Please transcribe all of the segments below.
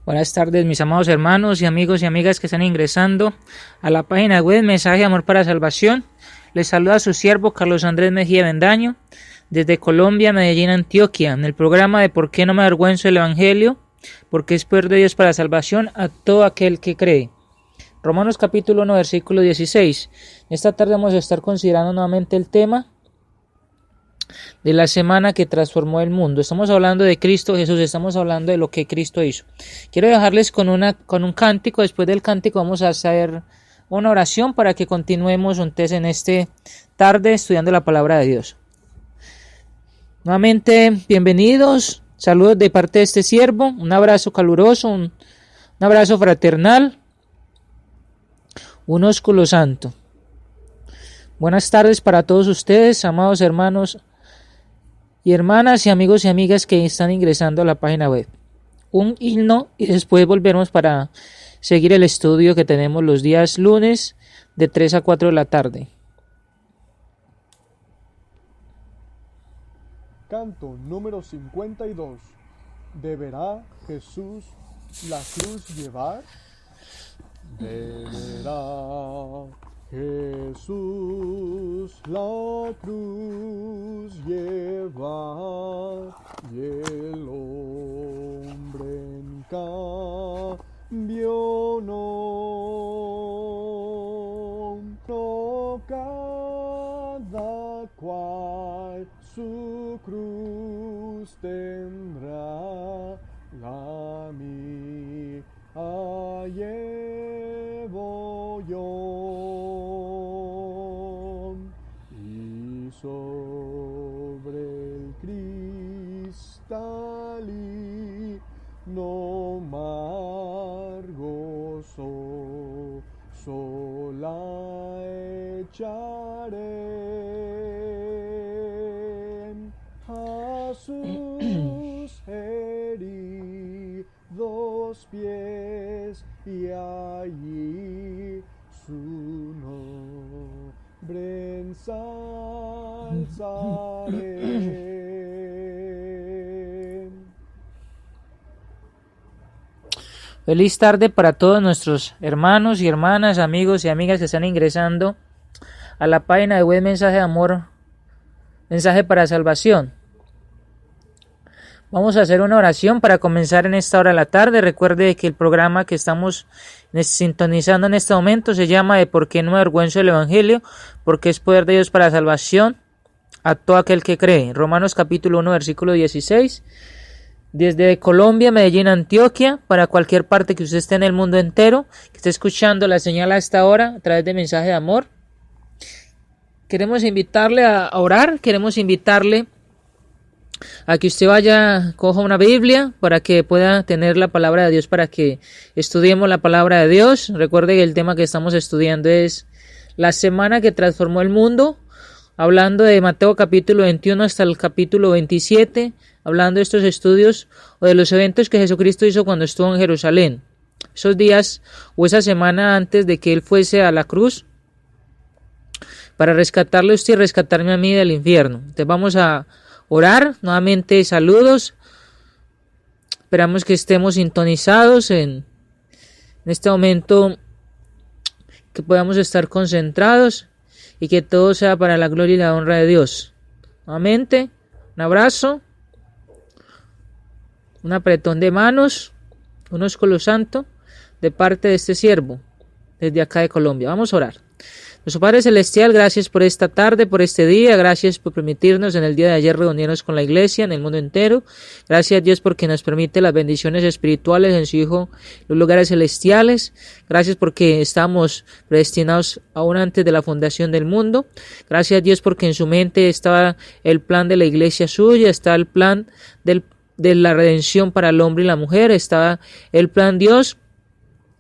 Buenas tardes, mis amados hermanos y amigos y amigas que están ingresando a la página web Mensaje de Amor para Salvación. Les saluda a su siervo Carlos Andrés Mejía Bendaño desde Colombia, Medellín, Antioquia, en el programa de ¿Por qué no me avergüenzo del Evangelio? Porque es poder de Dios para salvación a todo aquel que cree. Romanos capítulo 1, versículo 16. Esta tarde vamos a estar considerando nuevamente el tema de la semana que transformó el mundo. Estamos hablando de Cristo Jesús, estamos hablando de lo que Cristo hizo. Quiero dejarles con un cántico. Después del cántico vamos a hacer una oración para que continuemos juntos en esta tarde estudiando la palabra de Dios. Nuevamente, bienvenidos, saludos de parte de este siervo, un abrazo caluroso, un abrazo fraternal, un ósculo santo. Buenas tardes para todos ustedes, amados hermanos y hermanas y amigos y amigas que están ingresando a la página web. Un himno y después volvemos para seguir el estudio que tenemos los días lunes de 3 a 4 de la tarde. Canto número 52. ¿Deberá Jesús la cruz llevar? Deberá Jesús la cruz llevar, y el hombre en cambio no, cada cual su cruz tendrá, la mía llevo yo, y sobre el cristalino mar gozoso la echaré a sus heridos pies, y allí su nombre ensalzaré. Feliz tarde para todos nuestros hermanos y hermanas, amigos y amigas que están ingresando a la página de web Mensaje de Amor, Mensaje para Salvación. Vamos a hacer una oración para comenzar en esta hora de la tarde. Recuerde que el programa que estamos sintonizando en este momento se llama de ¿Por qué no me avergüenzo del Evangelio? Porque es poder de Dios para salvación a todo aquel que cree. Romanos capítulo 1, versículo 16. Desde Colombia, Medellín, Antioquia, para cualquier parte que usted esté en el mundo entero, que esté escuchando la señal a esta hora a través de Mensaje de Amor. Queremos invitarle a orar, queremos invitarle a que usted vaya, coja una Biblia para que pueda tener la palabra de Dios, para que estudiemos la palabra de Dios. Recuerde que el tema que estamos estudiando es la semana que transformó el mundo, hablando de Mateo capítulo 21 hasta el capítulo 27, hablando de estos estudios o de los eventos que Jesucristo hizo cuando estuvo en Jerusalén. Esos días o esa semana antes de que Él fuese a la cruz para rescatarle a usted y rescatarme a mí del infierno. Entonces vamos a orar. Nuevamente saludos. Esperamos que estemos sintonizados en este momento, que podamos estar concentrados y que todo sea para la gloria y la honra de Dios. Nuevamente, un abrazo, un apretón de manos, un ósculo santo de parte de este siervo desde acá de Colombia. Vamos a orar. Nuestro Padre Celestial, gracias por esta tarde, por este día, gracias por permitirnos en el día de ayer reunirnos con la iglesia en el mundo entero. Gracias Dios porque nos permite las bendiciones espirituales en su Hijo, los lugares celestiales. Gracias porque estamos predestinados aún antes de la fundación del mundo. Gracias Dios porque en su mente estaba el plan de la iglesia suya, está el plan de la redención para el hombre y la mujer, estaba el plan Dios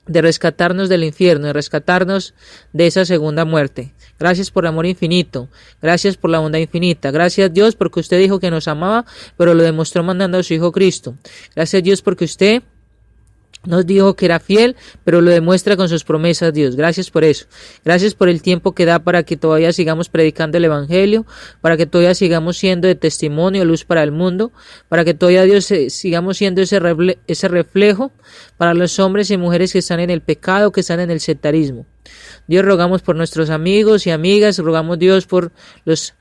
de rescatarnos del infierno, de rescatarnos de esa segunda muerte. Gracias por el amor infinito, gracias por la bondad infinita, gracias Dios porque usted dijo que nos amaba, pero lo demostró mandando a su Hijo Cristo. Gracias Dios porque usted Nos dijo que era fiel, pero lo demuestra con sus promesas, Dios. Gracias por eso. Gracias por el tiempo que da para que todavía sigamos predicando el Evangelio, para que todavía sigamos siendo de testimonio, luz para el mundo, para que todavía, Dios, sigamos siendo ese reflejo para los hombres y mujeres que están en el pecado, que están en el sectarismo. Dios, rogamos por nuestros amigos y amigas, rogamos, Dios, por los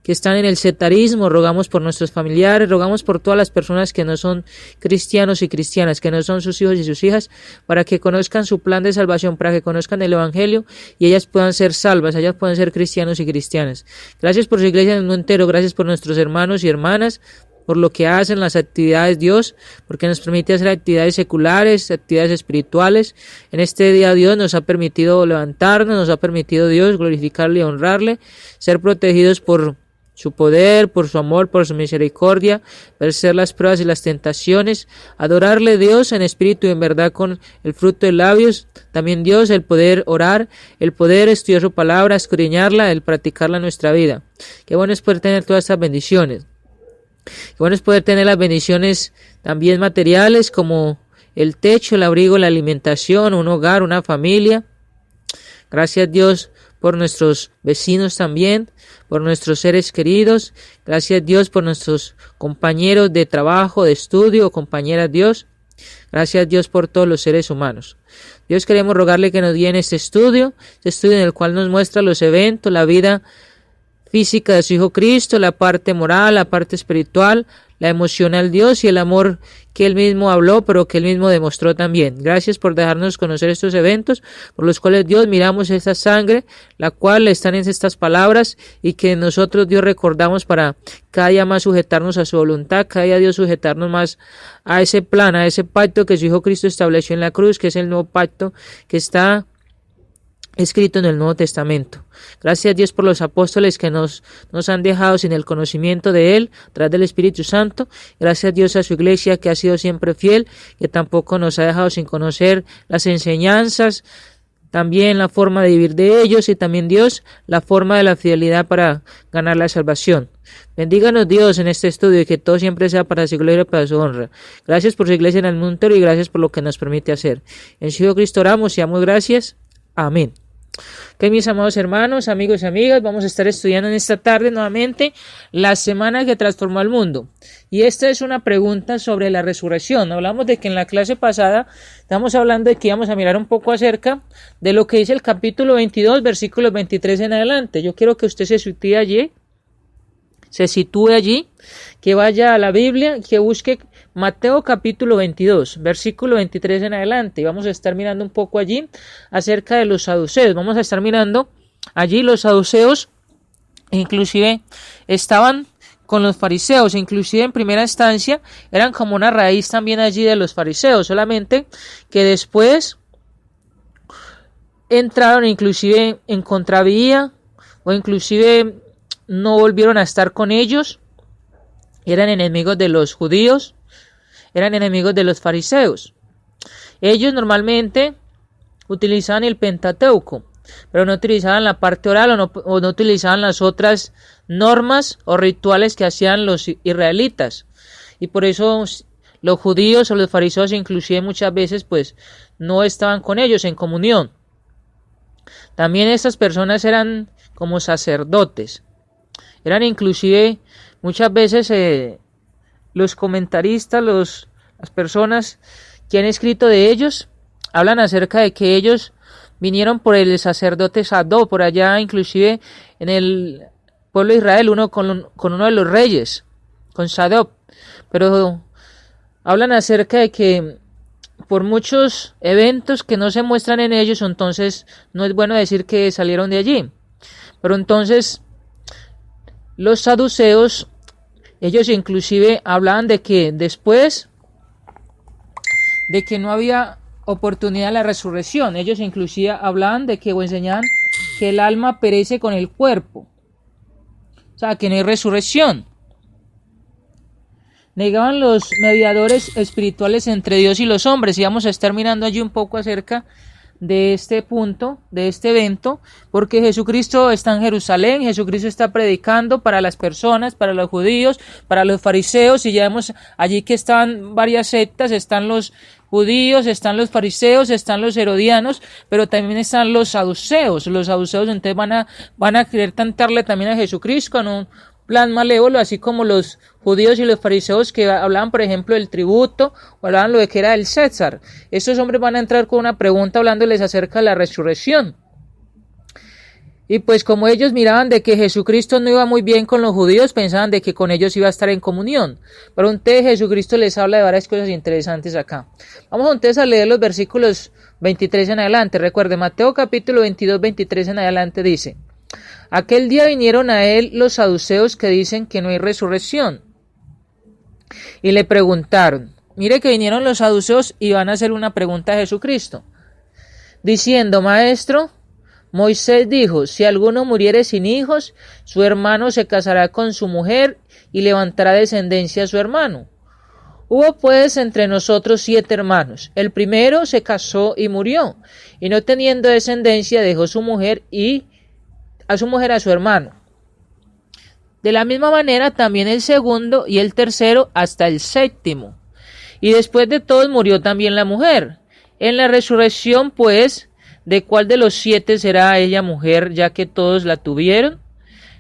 que están en el sectarismo, rogamos por nuestros familiares, rogamos por todas las personas que no son cristianos y cristianas, que no son sus hijos y sus hijas, para que conozcan su plan de salvación, para que conozcan el Evangelio y ellas puedan ser salvas, ellas puedan ser cristianos y cristianas. Gracias por su iglesia en el mundo entero, gracias por nuestros hermanos y hermanas, por lo que hacen las actividades, Dios, porque nos permite hacer actividades seculares, actividades espirituales. En este día Dios nos ha permitido levantarnos, nos ha permitido, Dios, glorificarle y honrarle, ser protegidos por su poder, por su amor, por su misericordia, vencer las pruebas y las tentaciones, adorarle, Dios, en espíritu y en verdad con el fruto de labios. También, Dios, el poder orar, el poder estudiar su palabra, escudriñarla, el practicarla en nuestra vida. Qué bueno es poder tener todas estas bendiciones. Qué bueno es poder tener las bendiciones también materiales como el techo, el abrigo, la alimentación, un hogar, una familia. Gracias, Dios, por nuestros vecinos también, por nuestros seres queridos. Gracias, Dios, por nuestros compañeros de trabajo, de estudio, compañeras, Dios. Gracias, Dios, por todos los seres humanos. Dios, queremos rogarle que nos guíe en este estudio en el cual nos muestra los eventos, la vida física de su Hijo Cristo, la parte moral, la parte espiritual, la emocional, Dios, y el amor que Él mismo habló, pero que Él mismo demostró también. Gracias por dejarnos conocer estos eventos, por los cuales, Dios, miramos esta sangre, la cual están en estas palabras, y que nosotros, Dios, recordamos para cada día más sujetarnos a su voluntad, cada día, Dios, sujetarnos más a ese plan, a ese pacto que su Hijo Cristo estableció en la cruz, que es el nuevo pacto que está escrito en el Nuevo Testamento. Gracias, Dios, por los apóstoles que nos han dejado sin el conocimiento de Él, tras del Espíritu Santo. Gracias, Dios, a su iglesia que ha sido siempre fiel, que tampoco nos ha dejado sin conocer las enseñanzas, también la forma de vivir de ellos y también, Dios, la forma de la fidelidad para ganar la salvación. Bendíganos, Dios, en este estudio y que todo siempre sea para su gloria y para su honra. Gracias por su iglesia en el mundo entero y gracias por lo que nos permite hacer. En su Hijo Cristo oramos y damos gracias. Amén. Ok, mis amados hermanos, amigos y amigas, vamos a estar estudiando en esta tarde nuevamente la semana que transformó al mundo. Y esta es una pregunta sobre la resurrección. Hablamos de que en la clase pasada estamos hablando de que íbamos a mirar un poco acerca de lo que dice el capítulo 22, versículos 23 en adelante. Yo quiero que usted se sitúe allí, que vaya a la Biblia, que busque Mateo capítulo 22, versículo 23 en adelante. Y vamos a estar mirando un poco allí acerca de los saduceos. Vamos a estar mirando allí los saduceos, inclusive estaban con los fariseos, inclusive en primera instancia eran como una raíz también allí de los fariseos, solamente que después entraron inclusive en contravía o inclusive no volvieron a estar con ellos. Eran enemigos de los judíos, eran enemigos de los fariseos. Ellos normalmente utilizaban el Pentateuco, pero no utilizaban la parte oral o no utilizaban las otras normas o rituales que hacían los israelitas. Y por eso los judíos o los fariseos inclusive muchas veces pues no estaban con ellos en comunión. También estas personas eran como sacerdotes. Eran inclusive muchas veces los comentaristas, las personas que han escrito de ellos, hablan acerca de que ellos vinieron por el sacerdote Sadó, por allá inclusive en el pueblo de Israel, uno con uno de los reyes, con Sadó. Pero hablan acerca de que por muchos eventos que no se muestran en ellos, entonces no es bueno decir que salieron de allí. Pero entonces los saduceos, ellos inclusive hablaban de que después de que no había oportunidad de la resurrección, ellos inclusive hablaban de que o enseñaban que el alma perece con el cuerpo, o sea que no hay resurrección. Negaban los mediadores espirituales entre Dios y los hombres, y vamos a estar mirando allí un poco acerca de este punto, de este evento, porque Jesucristo está en Jerusalén, Jesucristo está predicando para las personas, para los judíos, para los fariseos, y ya vemos allí que están varias sectas, están los judíos, están los fariseos, están los herodianos, pero también están los saduceos entonces van a querer tentarle también a Jesucristo en un plan malévolo, así como los judíos y los fariseos que hablaban, por ejemplo, del tributo, o hablaban lo de que era el César. Estos hombres van a entrar con una pregunta hablándoles acerca de la resurrección. Y pues como ellos miraban de que Jesucristo no iba muy bien con los judíos, pensaban de que con ellos iba a estar en comunión. Pero entonces Jesucristo les habla de varias cosas interesantes acá. Vamos entonces a leer los versículos 23 en adelante. Recuerde, Mateo capítulo 22, 23 en adelante dice: Aquel día vinieron a él los saduceos que dicen que no hay resurrección. Y le preguntaron, mire que vinieron los saduceos y van a hacer una pregunta a Jesucristo, diciendo: Maestro, Moisés dijo, si alguno muriere sin hijos, su hermano se casará con su mujer y levantará descendencia a su hermano. Hubo pues entre nosotros 7 hermanos. El primero se casó y murió, y no teniendo descendencia dejó su mujer a su hermano. De la misma manera también el segundo y el tercero hasta el 7º. Y después de todos murió también la mujer. En la resurrección, pues, ¿de cuál de los 7 será ella mujer, ya que todos la tuvieron?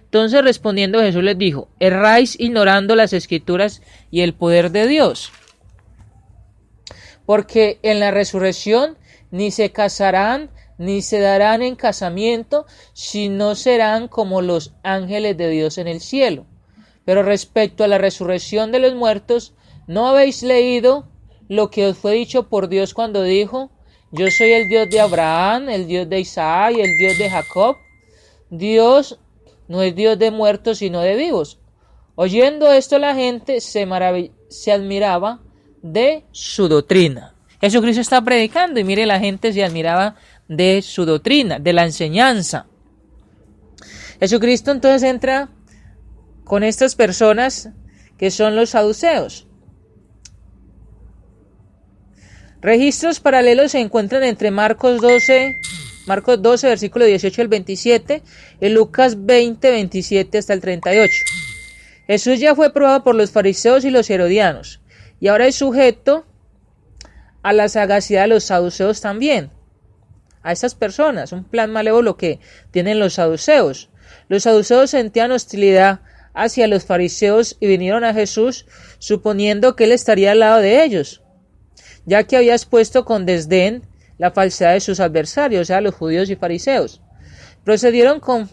Entonces respondiendo Jesús les dijo: erráis ignorando las Escrituras y el poder de Dios. Porque en la resurrección ni se casarán ni se darán en casamiento, sino serán como los ángeles de Dios en el cielo. Pero respecto a la resurrección de los muertos, ¿no habéis leído lo que os fue dicho por Dios cuando dijo: yo soy el Dios de Abraham, el Dios de Isaac y el Dios de Jacob? Dios no es Dios de muertos, sino de vivos. Oyendo esto, la gente se admiraba de su doctrina. Jesucristo está predicando y mire, la gente se admiraba de su doctrina, de la enseñanza. Jesucristo entonces entra con estas personas que son los saduceos. Registros paralelos se encuentran entre Marcos 12, versículo 18 al 27, y Lucas 20, 27 hasta el 38. Jesús ya fue probado por los fariseos y los herodianos, y ahora es sujeto a la sagacidad de los saduceos también. A estas personas, un plan malévolo que tienen los saduceos. Los saduceos sentían hostilidad hacia los fariseos y vinieron a Jesús suponiendo que él estaría al lado de ellos, ya que había expuesto con desdén la falsedad de sus adversarios, o sea, los judíos y fariseos. Procedieron con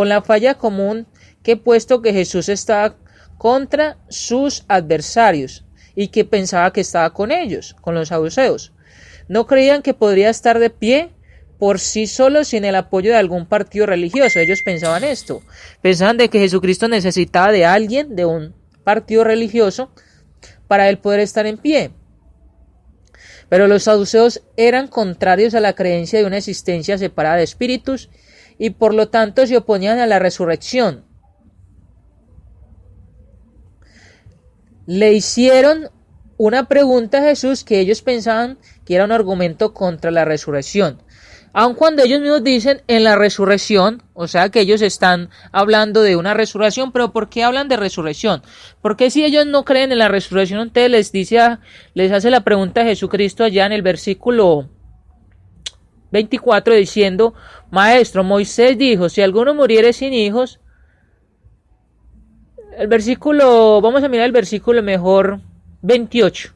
la falla común que puesto que Jesús estaba contra sus adversarios y que pensaba que estaba con ellos, con los saduceos. No creían que podría estar de pie por sí solo sin el apoyo de algún partido religioso. Ellos pensaban esto. Pensaban de que Jesucristo necesitaba de alguien, de un partido religioso, para él poder estar en pie. Pero los saduceos eran contrarios a la creencia de una existencia separada de espíritus y por lo tanto se oponían a la resurrección. Le hicieron una pregunta a Jesús que ellos pensaban que era un argumento contra la resurrección. Aun cuando ellos mismos dicen en la resurrección, o sea que ellos están hablando de una resurrección, pero ¿por qué hablan de resurrección? Porque si ellos no creen en la resurrección, entonces les hace la pregunta a Jesucristo allá en el versículo 24 diciendo: Maestro, Moisés dijo, si alguno muriere sin hijos, vamos a mirar el versículo mejor 28.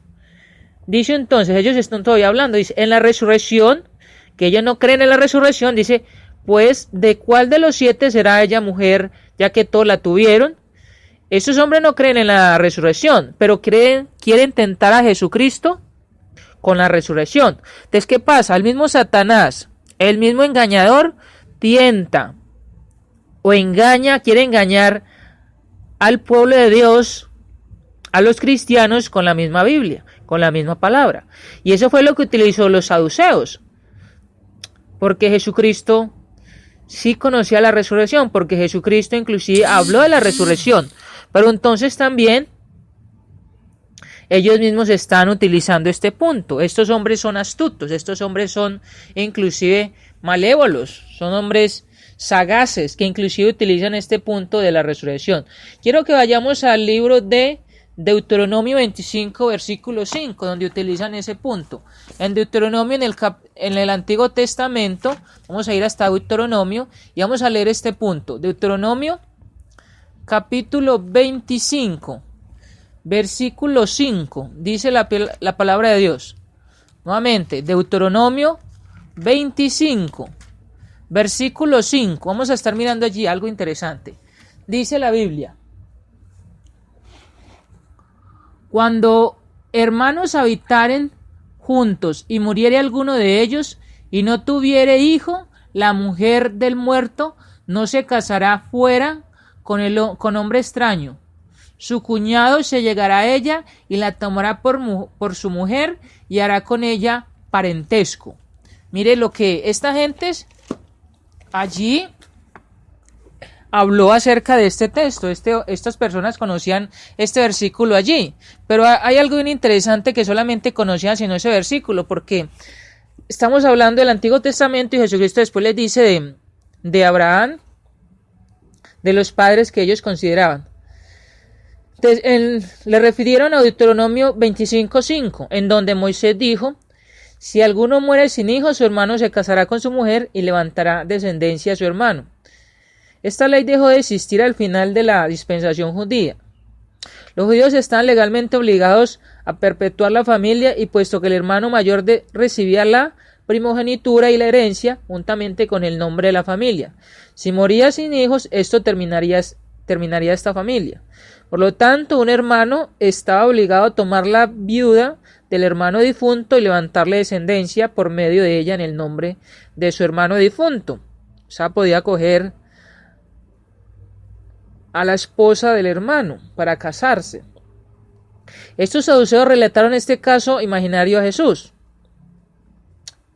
Dice entonces, ellos están todavía hablando, dice, en la resurrección, que ellos no creen en la resurrección, dice, pues, ¿de cuál de los 7 será ella mujer, ya que todos la tuvieron? Estos hombres no creen en la resurrección, pero quieren tentar a Jesucristo con la resurrección. Entonces, ¿qué pasa? El mismo Satanás, el mismo engañador, tienta o quiere engañar al pueblo de Dios, a los cristianos, con la misma Biblia, con la misma palabra. Y eso fue lo que utilizó los saduceos. Porque Jesucristo sí conocía la resurrección, porque Jesucristo inclusive habló de la resurrección. Pero entonces también ellos mismos están utilizando este punto. Estos hombres son astutos, estos hombres son inclusive malévolos, son hombres sagaces que inclusive utilizan este punto de la resurrección. Quiero que vayamos al libro de Deuteronomio 25, versículo 5, donde utilizan ese punto. En Deuteronomio, en el Antiguo Testamento, vamos a ir hasta Deuteronomio y vamos a leer este punto. Deuteronomio, capítulo 25, versículo 5, dice la palabra de Dios. Nuevamente, Deuteronomio 25, versículo 5. Vamos a estar mirando allí algo interesante. Dice la Biblia: cuando hermanos habitaren juntos y muriere alguno de ellos y no tuviere hijo, la mujer del muerto no se casará fuera con hombre extraño. Su cuñado se llegará a ella y la tomará por su mujer y hará con ella parentesco. Mire lo que esta gente allí habló acerca de este texto. Estas personas conocían este versículo allí, pero hay algo bien interesante que solamente conocían sino ese versículo, porque estamos hablando del Antiguo Testamento y Jesucristo después les dice de Abraham, de los padres que ellos consideraban. Le refirieron a Deuteronomio 25:5, en donde Moisés dijo: si alguno muere sin hijos, su hermano se casará con su mujer y levantará descendencia a su hermano. Esta ley dejó de existir al final de la dispensación judía. Los judíos están legalmente obligados a perpetuar la familia, y puesto que el hermano mayor recibía la primogenitura y la herencia juntamente con el nombre de la familia, si moría sin hijos, esto terminaría esta familia. Por lo tanto, un hermano estaba obligado a tomar la viuda del hermano difunto y levantarle descendencia por medio de ella en el nombre de su hermano difunto. O sea, podía coger a la esposa del hermano para casarse. Estos saduceos relataron este caso imaginario a Jesús,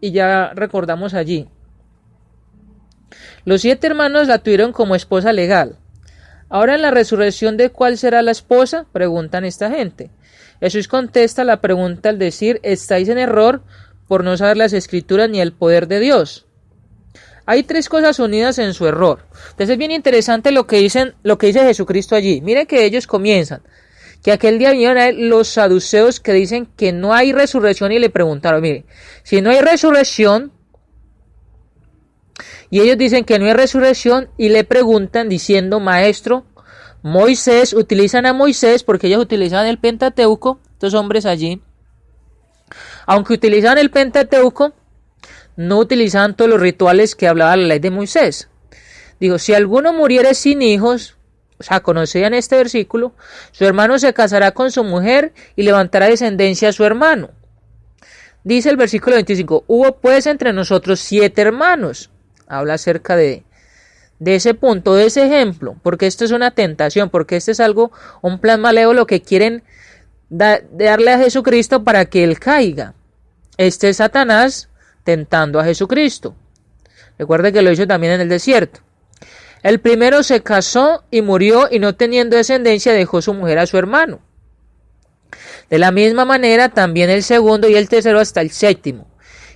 y ya recordamos allí. Los 7 hermanos la tuvieron como esposa legal. Ahora, en la resurrección, ¿de cuál será la esposa?, preguntan esta gente. Jesús contesta la pregunta al decir: estáis en error por no saber las Escrituras ni el poder de Dios. Hay 3 cosas unidas en su error. Entonces es bien interesante lo que dice Jesucristo allí. Miren que ellos comienzan, que aquel día vinieron a él los saduceos que dicen que no hay resurrección, y le preguntaron: mire, si no hay resurrección, y ellos dicen que no hay resurrección, y le preguntan diciendo: maestro, Moisés, utilizan a Moisés, porque ellos utilizaban el Pentateuco, estos hombres allí, aunque utilizaban el Pentateuco, no utilizaban todos los rituales que hablaba la ley de Moisés. Dijo: si alguno muriere sin hijos, o sea, conocían este versículo, su hermano se casará con su mujer y levantará descendencia a su hermano. Dice el versículo 25: hubo pues entre nosotros 7 hermanos. Habla acerca de ese punto, de ese ejemplo, porque esto es una tentación, porque esto es un plan malévolo que quieren darle a Jesucristo para que él caiga. Este es Satanás tentando a Jesucristo. Recuerde que lo hizo también en el desierto. El primero se casó y murió, y no teniendo descendencia dejó su mujer a su hermano. De la misma manera también el segundo y el tercero hasta el 7º.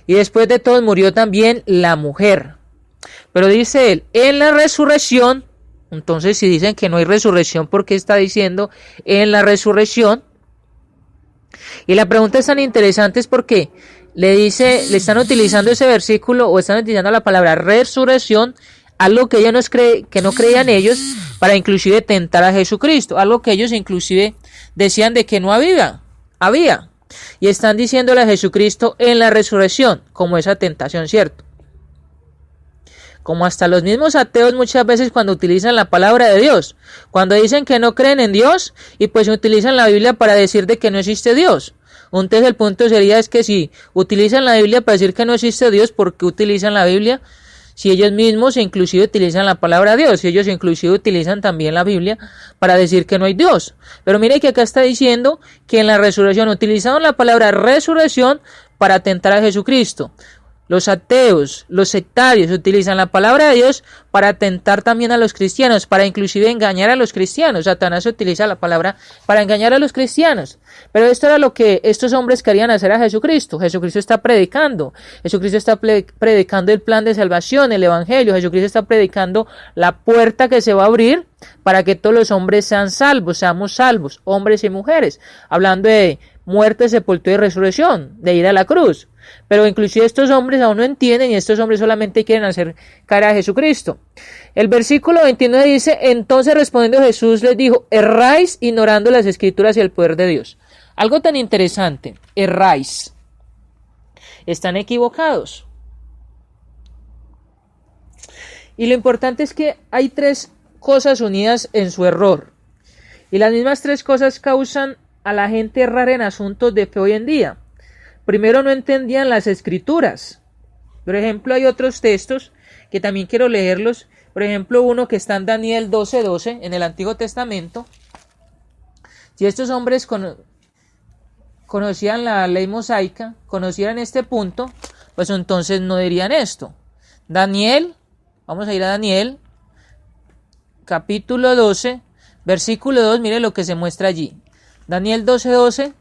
Y después de todos murió también la mujer. Pero dice él: en la resurrección. Entonces, si dicen que no hay resurrección, ¿por qué está diciendo en la resurrección? Y la pregunta es tan interesante es porque le están utilizando ese versículo, o están utilizando la palabra resurrección, algo que ellos no creían ellos, para inclusive tentar a Jesucristo, algo que ellos inclusive decían de que no había, y están diciéndole a Jesucristo en la resurrección, como esa tentación, ¿cierto? Como hasta los mismos ateos muchas veces cuando utilizan la palabra de Dios, cuando dicen que no creen en Dios, y pues utilizan la Biblia para decir de que no existe Dios. Entonces el punto sería es que si utilizan la Biblia para decir que no existe Dios, ¿por qué utilizan la Biblia? Si ellos mismos inclusive utilizan la palabra de Dios, si ellos inclusive utilizan también la Biblia para decir que no hay Dios. Pero mire que acá está diciendo que en la resurrección utilizaron la palabra resurrección para tentar a Jesucristo. los ateos, los sectarios utilizan la palabra de Dios para atentar también a los cristianos, para inclusive engañar a los cristianos. Satanás utiliza la palabra para engañar a los cristianos. Pero esto era lo que estos hombres querían hacer a Jesucristo. Jesucristo está predicando. Jesucristo está predicando el plan de salvación, el evangelio. Jesucristo está predicando la puerta que se va a abrir para que todos los hombres sean salvos, seamos salvos, hombres y mujeres. Hablando de muerte, sepultura y resurrección, de ir a la cruz. Pero inclusive estos hombres aún no entienden y estos hombres solamente quieren hacer cara a Jesucristo. El versículo 29 dice: entonces respondiendo Jesús les dijo: erráis ignorando las escrituras y el poder de Dios. Algo tan interesante, erráis. Están equivocados. Y lo importante es que hay tres cosas unidas en su error. Y las mismas tres cosas causan a la gente errar en asuntos de fe hoy en día. Primero, no entendían las escrituras. Por ejemplo, hay otros textos que también quiero leerlos. Por ejemplo, uno que está en Daniel 12:12 en el Antiguo Testamento. Si estos hombres conocían la ley mosaica, conocieran este punto, pues entonces no dirían esto. Daniel, vamos a ir a Daniel, capítulo 12, versículo 2, mire lo que se muestra allí. Daniel 12:12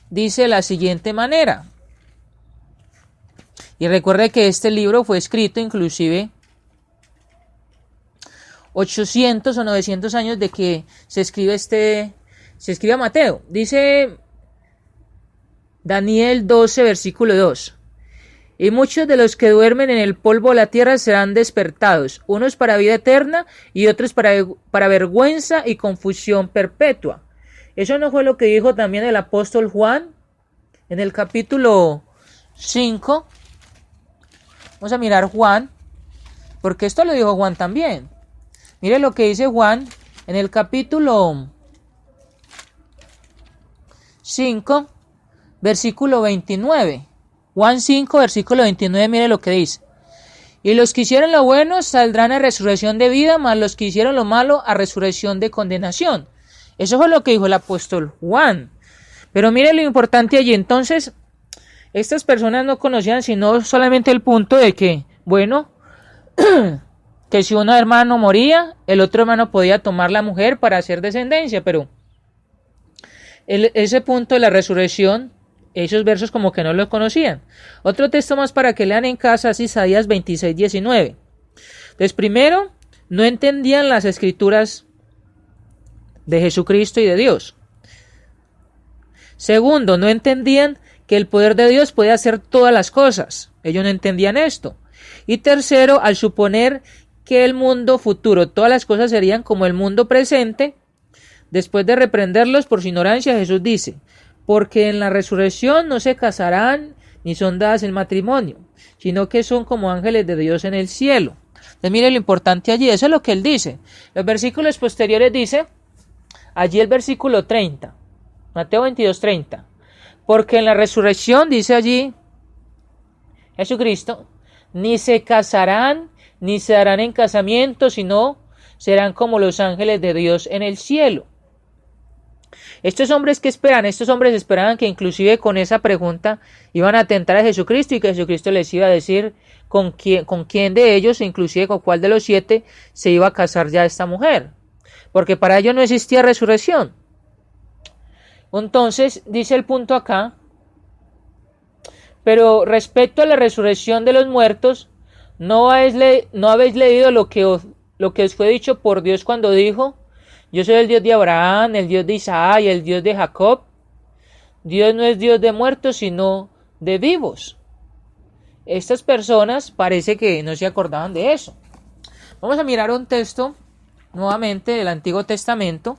dice de la siguiente manera. Y recuerde que este libro fue escrito inclusive 800 o 900 años de que se escribe a Mateo. Dice Daniel 12, versículo 2. Y muchos de los que duermen en el polvo de la tierra serán despertados, unos para vida eterna y otros para vergüenza y confusión perpetua. Eso no fue lo que dijo también el apóstol Juan en el capítulo 5. Vamos a mirar Juan, porque esto lo dijo Juan también. Mire lo que dice Juan en el capítulo 5, versículo 29. Juan 5, versículo 29, mire lo que dice. Y los que hicieron lo bueno saldrán a resurrección de vida, mas los que hicieron lo malo a resurrección de condenación. Eso fue lo que dijo el apóstol Juan. Pero mire lo importante allí. Entonces, estas personas no conocían sino solamente el punto de que, bueno, que si un hermano moría, el otro hermano podía tomar la mujer para hacer descendencia. Pero ese punto de la resurrección, esos versos como que no los conocían. Otro texto más para que lean en casa es Isaías 26:19. Entonces, primero, no entendían las escrituras de Jesucristo y de Dios. Segundo, no entendían que el poder de Dios puede hacer todas las cosas. Ellos no entendían esto. Y tercero, al suponer que el mundo futuro, todas las cosas serían como el mundo presente, después de reprenderlos por su ignorancia, Jesús dice: porque en la resurrección no se casarán ni son dadas en matrimonio, sino que son como ángeles de Dios en el cielo. Entonces mire lo importante allí, eso es lo que él dice. Los versículos posteriores dice, allí el versículo 30, Mateo 22:30, porque en la resurrección, dice allí Jesucristo, ni se casarán, ni se darán en casamiento, sino serán como los ángeles de Dios en el cielo. Estos hombres que esperan, estos hombres esperaban que inclusive con esa pregunta iban a tentar a Jesucristo y que Jesucristo les iba a decir con quién de ellos, inclusive con cuál de los 7 se iba a casar ya esta mujer. Porque para ellos no existía resurrección. Entonces, dice el punto acá, pero respecto a la resurrección de los muertos, ¿no habéis leído lo que os fue dicho por Dios cuando dijo: yo soy el Dios de Abraham, el Dios de Isaac y el Dios de Jacob? Dios no es Dios de muertos, sino de vivos. Estas personas parece que no se acordaban de eso. Vamos a mirar un texto nuevamente del Antiguo Testamento.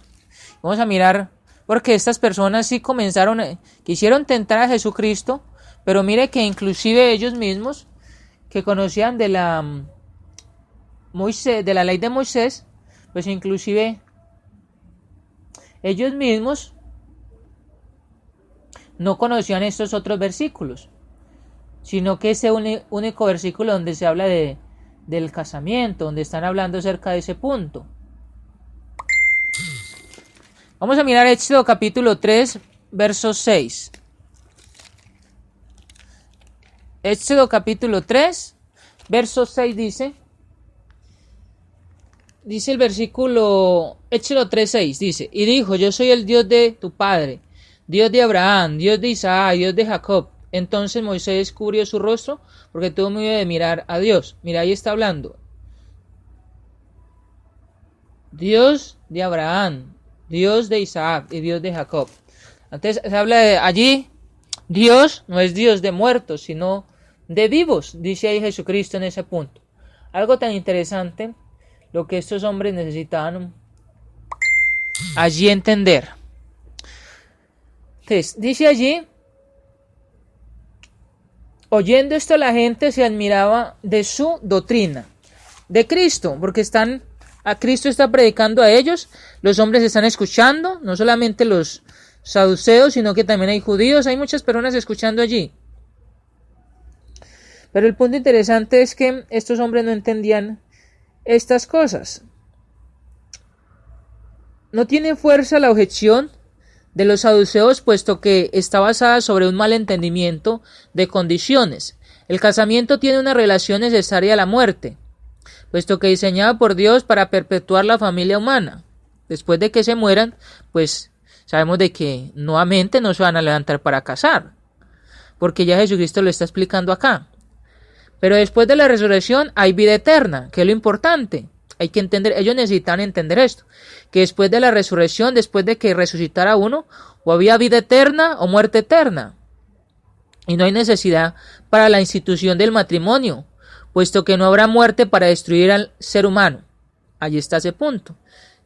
Vamos a mirar, porque estas personas sí quisieron tentar a Jesucristo, pero mire que inclusive ellos mismos, que conocían de la ley de Moisés, pues inclusive ellos mismos no conocían estos otros versículos, sino que ese único versículo donde se habla del casamiento, donde están hablando acerca de ese punto. Vamos a mirar Éxodo capítulo 3, verso 6. Éxodo capítulo 3, verso 6 dice el versículo, Éxodo 3, 6, dice, y dijo, yo soy el Dios de tu padre, Dios de Abraham, Dios de Isaac, Dios de Jacob. Entonces Moisés cubrió su rostro porque tuvo miedo de mirar a Dios. Mira, ahí está hablando. Dios de Abraham, Dios de Isaac y Dios de Jacob. Entonces se habla de allí, Dios no es Dios de muertos, sino de vivos, dice ahí Jesucristo en ese punto. Algo tan interesante, lo que estos hombres necesitaban allí entender. Entonces, dice allí, oyendo esto la gente se admiraba de su doctrina, de Cristo, porque a Cristo está predicando a ellos, los hombres están escuchando, no solamente los saduceos, sino que también hay judíos, hay muchas personas escuchando allí. Pero el punto interesante es que estos hombres no entendían estas cosas. No tiene fuerza la objeción de los saduceos, puesto que está basada sobre un mal entendimiento de condiciones. El casamiento tiene una relación necesaria a la muerte, puesto que diseñada por Dios para perpetuar la familia humana. Después de que se mueran, pues sabemos de que nuevamente no se van a levantar para casar, porque ya Jesucristo lo está explicando acá. Pero después de la resurrección hay vida eterna, que es lo importante. Hay que entender, ellos necesitan entender esto, que después de la resurrección, después de que resucitara uno, o había vida eterna o muerte eterna. Y no hay necesidad para la institución del matrimonio, puesto que no habrá muerte para destruir al ser humano. Allí está ese punto.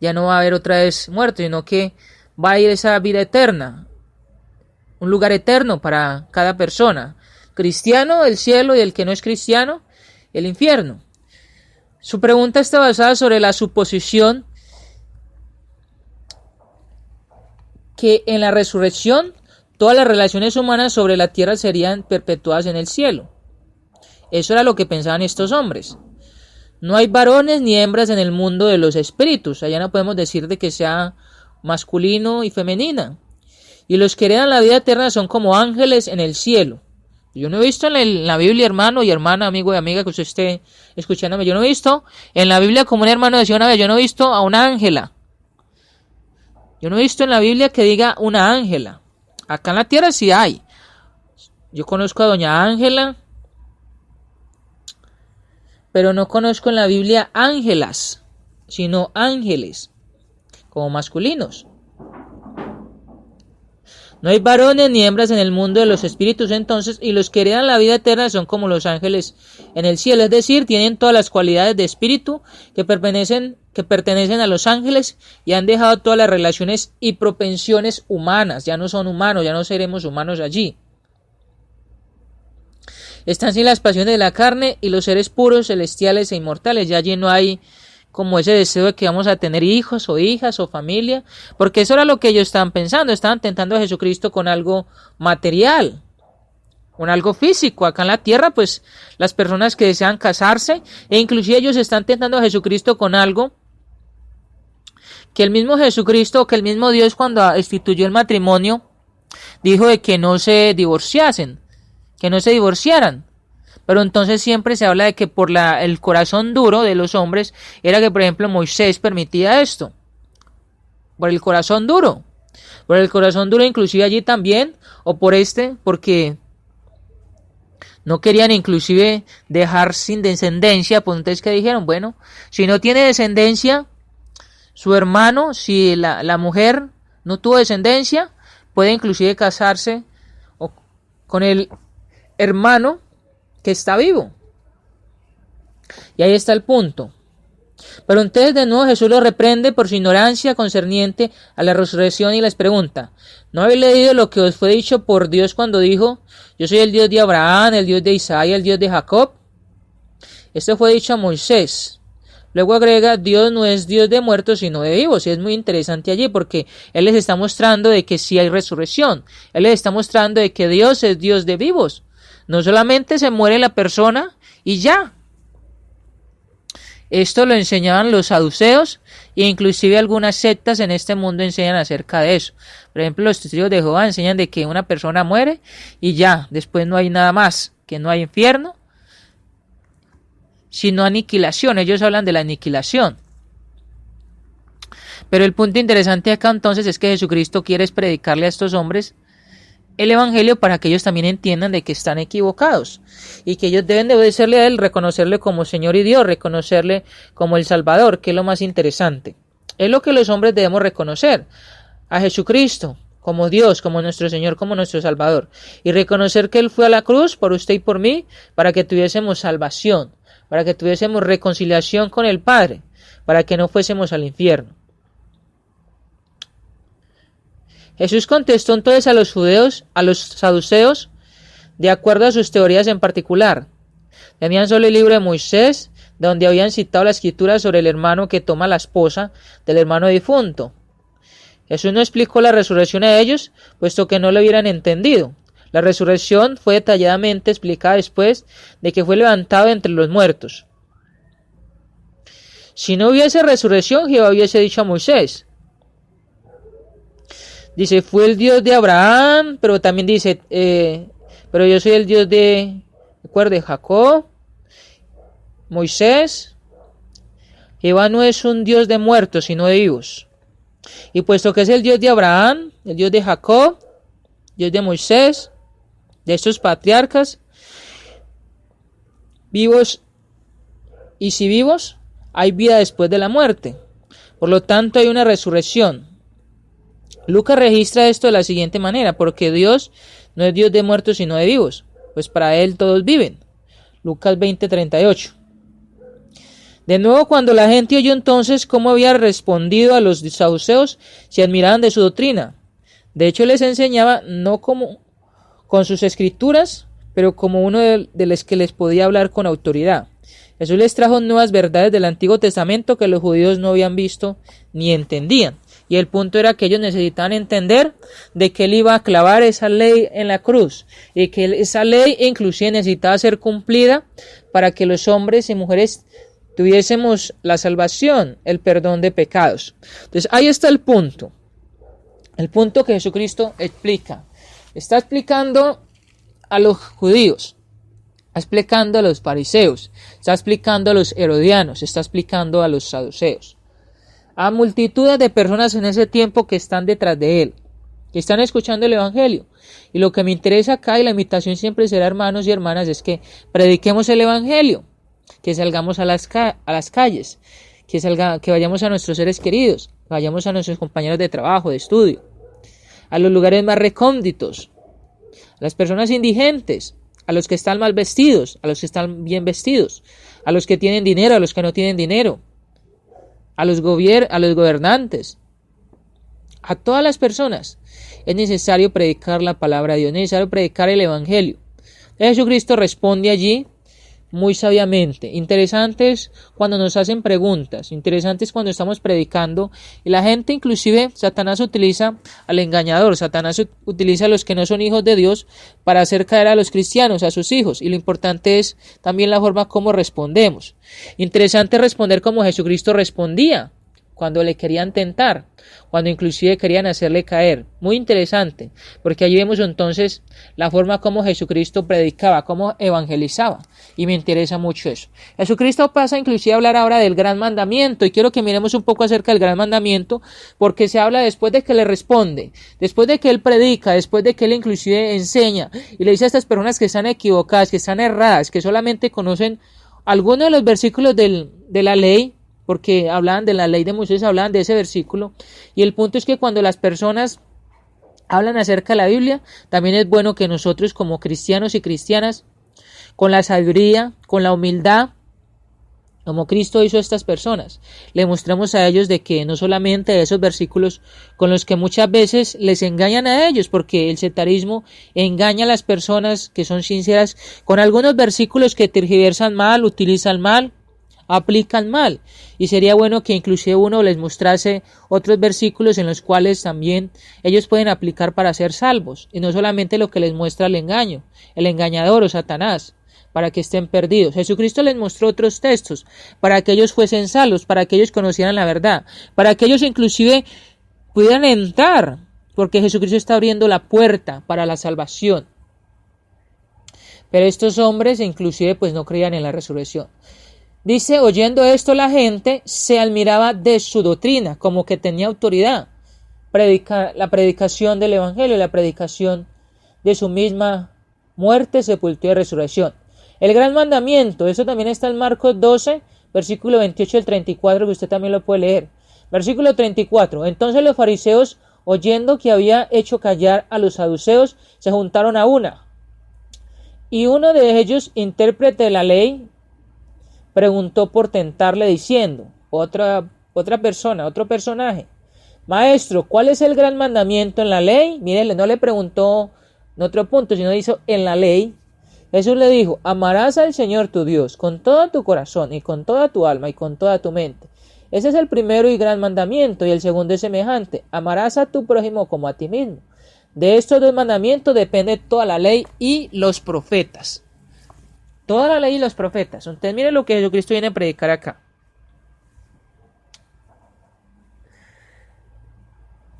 Ya no va a haber otra vez muerte, sino que va a ir esa vida eterna, un lugar eterno para cada persona. Cristiano, el cielo, y el que no es cristiano, el infierno. Su pregunta está basada sobre la suposición que en la resurrección todas las relaciones humanas sobre la tierra serían perpetuadas en el cielo. Eso era lo que pensaban estos hombres. No hay varones ni hembras en el mundo de los espíritus. Allá no podemos decir de que sea masculino y femenina. Y los que heredan la vida eterna son como ángeles en el cielo. Yo no he visto en la Biblia, hermano y hermana, amigo y amiga, que usted esté escuchándome, yo no he visto en la Biblia, como un hermano decía una vez, yo no he visto a una ángela. Yo no he visto en la Biblia que diga una ángela. Acá en la tierra sí hay. Yo conozco a doña Ángela, pero no conozco en la Biblia ángelas, sino ángeles, como masculinos. No hay varones ni hembras en el mundo de los espíritus entonces, y los que heredan la vida eterna son como los ángeles en el cielo, es decir, tienen todas las cualidades de espíritu que pertenecen a los ángeles y han dejado todas las relaciones y propensiones humanas, ya no son humanos, ya no seremos humanos allí. Están sin las pasiones de la carne y los seres puros, celestiales e inmortales, ya allí no hay como ese deseo de que vamos a tener hijos o hijas o familia, porque eso era lo que ellos estaban pensando, estaban tentando a Jesucristo con algo material, con algo físico. Acá en la tierra, pues las personas que desean casarse, e inclusive ellos están tentando a Jesucristo con algo que el mismo Jesucristo, que el mismo Dios cuando instituyó el matrimonio, dijo de que no se divorciasen, que no se divorciaran. Pero entonces siempre se habla de que por el corazón duro de los hombres era que, por ejemplo, Moisés permitía esto. Por el corazón duro. Por el corazón duro inclusive allí también, o porque no querían inclusive dejar sin descendencia, pues entonces que dijeron, bueno, si no tiene descendencia, su hermano, si la mujer no tuvo descendencia, puede inclusive casarse con el hermano que está vivo. Y ahí está el punto. Pero entonces de nuevo Jesús los reprende por su ignorancia concerniente a la resurrección y les pregunta, ¿no habéis leído lo que os fue dicho por Dios cuando dijo, yo soy el Dios de Abraham, el Dios de Isaac y el Dios de Jacob? Esto fue dicho a Moisés. Luego agrega, Dios no es Dios de muertos sino de vivos. Y es muy interesante allí porque Él les está mostrando de que sí hay resurrección. Él les está mostrando de que Dios es Dios de vivos. No solamente se muere la persona y ya. Esto lo enseñaban los saduceos e inclusive algunas sectas en este mundo enseñan acerca de eso. Por ejemplo, los testigos de Jehová enseñan de que una persona muere y ya, después no hay nada más, que no hay infierno, sino aniquilación. Ellos hablan de la aniquilación. Pero el punto interesante acá entonces es que Jesucristo quiere predicarle a estos hombres el evangelio para que ellos también entiendan de que están equivocados y que ellos deben de obedecerle a él, reconocerle como Señor y Dios, reconocerle como el Salvador, que es lo más interesante. Es lo que los hombres debemos reconocer, a Jesucristo como Dios, como nuestro Señor, como nuestro Salvador, y reconocer que él fue a la cruz por usted y por mí para que tuviésemos salvación, para que tuviésemos reconciliación con el Padre, para que no fuésemos al infierno. Jesús contestó entonces a los judíos, a los saduceos, de acuerdo a sus teorías en particular. Tenían solo el libro de Moisés, donde habían citado la escritura sobre el hermano que toma la esposa del hermano difunto. Jesús no explicó la resurrección a ellos, puesto que no lo hubieran entendido. La resurrección fue detalladamente explicada después de que fue levantado entre los muertos. Si no hubiese resurrección, Jehová hubiese dicho a Moisés. Dice, fue el Dios de Abraham, pero también dice, pero yo soy el Dios de Jacob, Moisés. Jehová no es un Dios de muertos, sino de vivos. Y puesto que es el Dios de Abraham, el Dios de Jacob, Dios de Moisés, de estos patriarcas, vivos, y si vivos, hay vida después de la muerte. Por lo tanto, hay una resurrección. Lucas registra esto de la siguiente manera, porque Dios no es Dios de muertos sino de vivos, pues para él todos viven. Lucas 20:38. De nuevo, cuando la gente oyó entonces cómo había respondido a los saduceos, se admiraban de su doctrina. De hecho, les enseñaba no como con sus escrituras, pero como uno de los que les podía hablar con autoridad. Jesús les trajo nuevas verdades del Antiguo Testamento que los judíos no habían visto ni entendían. Y el punto era que ellos necesitaban entender de que él iba a clavar esa ley en la cruz y que esa ley inclusive necesitaba ser cumplida para que los hombres y mujeres tuviésemos la salvación, el perdón de pecados. Entonces ahí está el punto que Jesucristo explica. Está explicando a los judíos, está explicando a los fariseos, está explicando a los herodianos, está explicando a los saduceos. A multitudes de personas en ese tiempo que están detrás de él, que están escuchando el evangelio. Y lo que me interesa acá, y la invitación siempre será, hermanos y hermanas, es que prediquemos el evangelio, que salgamos a las calles, que vayamos a nuestros seres queridos, vayamos a nuestros compañeros de trabajo, de estudio, a los lugares más recónditos, a las personas indigentes, a los que están mal vestidos, a los que están bien vestidos, a los que tienen dinero, a los que no tienen dinero, a los gobernantes, a todas las personas. Es necesario predicar la palabra de Dios, es necesario predicar el evangelio. Jesucristo responde allí muy sabiamente. Interesantes cuando nos hacen preguntas, interesantes cuando estamos predicando y la gente, inclusive Satanás utiliza al engañador, Satanás utiliza a los que no son hijos de Dios para hacer caer a los cristianos, a sus hijos, y lo importante es también la forma como respondemos. Interesante responder como Jesucristo respondía cuando le querían tentar, cuando inclusive querían hacerle caer. Muy interesante, porque allí vemos entonces la forma como Jesucristo predicaba, cómo evangelizaba, y me interesa mucho eso. Jesucristo pasa inclusive a hablar ahora del gran mandamiento, y quiero que miremos un poco acerca del gran mandamiento, porque se habla después de que le responde, después de que él predica, después de que él inclusive enseña, y le dice a estas personas que están equivocadas, que están erradas, que solamente conocen algunos de los versículos de la ley, porque hablaban de la ley de Moisés, hablaban de ese versículo, y el punto es que cuando las personas hablan acerca de la Biblia, también es bueno que nosotros como cristianos y cristianas, con la sabiduría, con la humildad, como Cristo hizo a estas personas, le mostremos a ellos de que no solamente esos versículos con los que muchas veces les engañan a ellos, porque el sectarismo engaña a las personas que son sinceras con algunos versículos que tergiversan mal, utilizan mal, aplican mal, y sería bueno que inclusive uno les mostrase otros versículos en los cuales también ellos pueden aplicar para ser salvos, y no solamente lo que les muestra el engaño, el engañador o Satanás, para que estén perdidos. Jesucristo les mostró otros textos para que ellos fuesen salvos, para que ellos conocieran la verdad, para que ellos inclusive pudieran entrar, porque Jesucristo está abriendo la puerta para la salvación. Pero estos hombres inclusive pues no creían en la resurrección. Dice, oyendo esto la gente se admiraba de su doctrina, como que tenía autoridad. La predicación del Evangelio, la predicación de su misma muerte, sepultura y resurrección. El gran mandamiento, eso también está en Marcos 12, versículo 28 al 34, que usted también lo puede leer. Versículo 34, entonces los fariseos, oyendo que había hecho callar a los saduceos, se juntaron a una. Y uno de ellos, intérprete de la ley, preguntó por tentarle diciendo, otro personaje, Maestro, ¿cuál es el gran mandamiento en la ley? Mírenle, no le preguntó en otro punto, sino hizo en la ley. Jesús le dijo, amarás al Señor tu Dios con todo tu corazón y con toda tu alma y con toda tu mente. Ese es el primero y gran mandamiento, y el segundo es semejante, amarás a tu prójimo como a ti mismo. De estos dos mandamientos depende toda la ley y los profetas. Toda la ley y los profetas. Entonces miren lo que Jesucristo viene a predicar acá.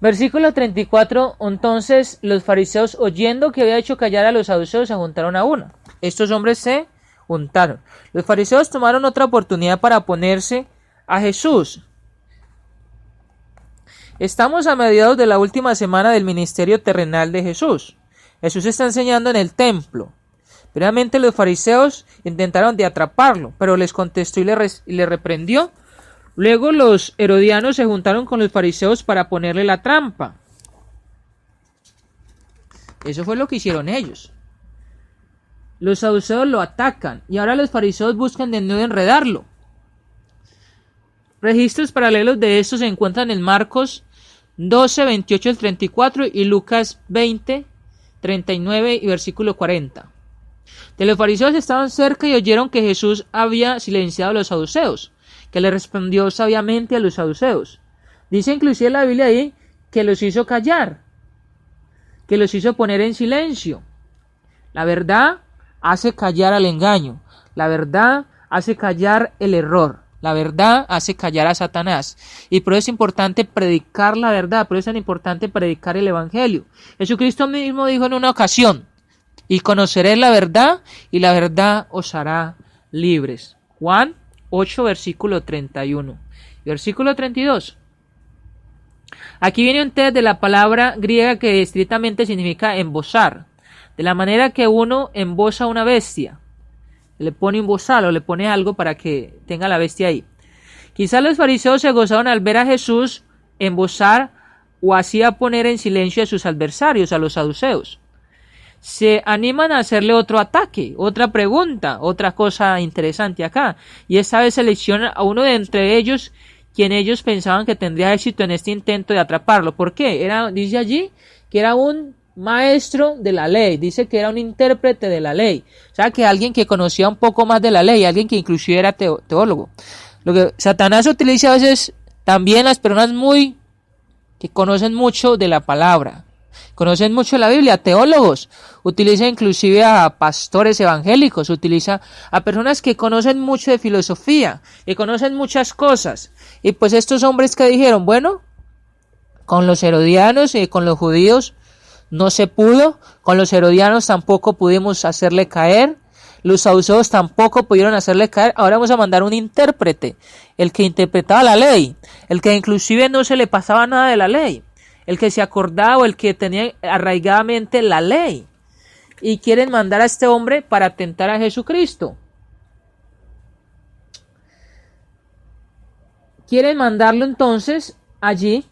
Versículo 34, entonces los fariseos, oyendo que había hecho callar a los saduceos, se juntaron a una. Estos hombres se juntaron. Los fariseos tomaron otra oportunidad para oponerse a Jesús. Estamos a mediados de la última semana del ministerio terrenal de Jesús. Jesús está enseñando en el templo. Primeramente los fariseos intentaron de atraparlo, pero les contestó y le reprendió. Luego los herodianos se juntaron con los fariseos para ponerle la trampa. Eso fue lo que hicieron ellos. Los saduceos lo atacan y ahora los fariseos buscan de nuevo enredarlo. Registros paralelos de esto se encuentran en Marcos 12, 28 al 34 y Lucas 20, 39 y versículo 40. De los fariseos estaban cerca y oyeron que Jesús había silenciado a los saduceos, que le respondió sabiamente a los saduceos. Dice inclusive la Biblia ahí que los hizo callar, que los hizo poner en silencio. La verdad hace callar al engaño, la verdad hace callar el error, la verdad hace callar a Satanás. Y por eso es importante predicar la verdad, por eso es importante predicar el Evangelio. Jesucristo mismo dijo en una ocasión, y conoceréis la verdad, y la verdad os hará libres. Juan 8, versículo 31. Versículo 32. Aquí viene un test de la palabra griega que estrictamente significa embozar. De la manera que uno emboza una bestia. Le pone un bozal o le pone algo para que tenga la bestia ahí. Quizás los fariseos se gozaron al ver a Jesús embozar o hacía poner en silencio a sus adversarios, a los saduceos. Se animan a hacerle otro ataque, otra pregunta, otra cosa interesante acá. Y esta vez seleccionan a uno de entre ellos, quien ellos pensaban que tendría éxito en este intento de atraparlo. ¿Por qué? Dice allí que era un maestro de la ley, dice que era un intérprete de la ley. O sea, que alguien que conocía un poco más de la ley, alguien que inclusive era teólogo. Lo que Satanás utiliza a veces también las personas que conocen mucho de la palabra. Conocen mucho la Biblia, teólogos, utiliza inclusive a pastores evangélicos, utiliza a personas que conocen mucho de filosofía, que conocen muchas cosas. Y pues estos hombres que dijeron, bueno, con los herodianos y con los judíos no se pudo, con los herodianos tampoco pudimos hacerle caer, los saduceos tampoco pudieron hacerle caer, ahora vamos a mandar un intérprete, el que interpretaba la ley, el que inclusive no se le pasaba nada de la ley, el que se acordaba o el que tenía arraigadamente la ley. Y quieren mandar a este hombre para tentar a Jesucristo. Quieren mandarlo entonces allí.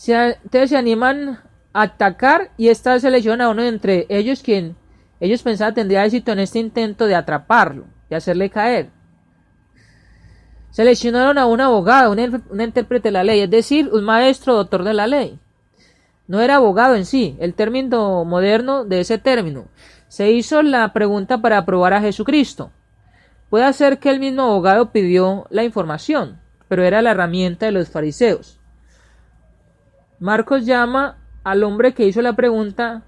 Entonces se animan a atacar y esta vez selecciona a uno de entre ellos quien ellos pensaban tendría éxito en este intento de atraparlo, de hacerle caer. Seleccionaron a un abogado, un intérprete de la ley, es decir, un maestro doctor de la ley. No era abogado en sí, el término moderno de ese término. Se hizo la pregunta para probar a Jesucristo. Puede ser que el mismo abogado pidió la información, pero era la herramienta de los fariseos. Marcos llama al hombre que hizo la pregunta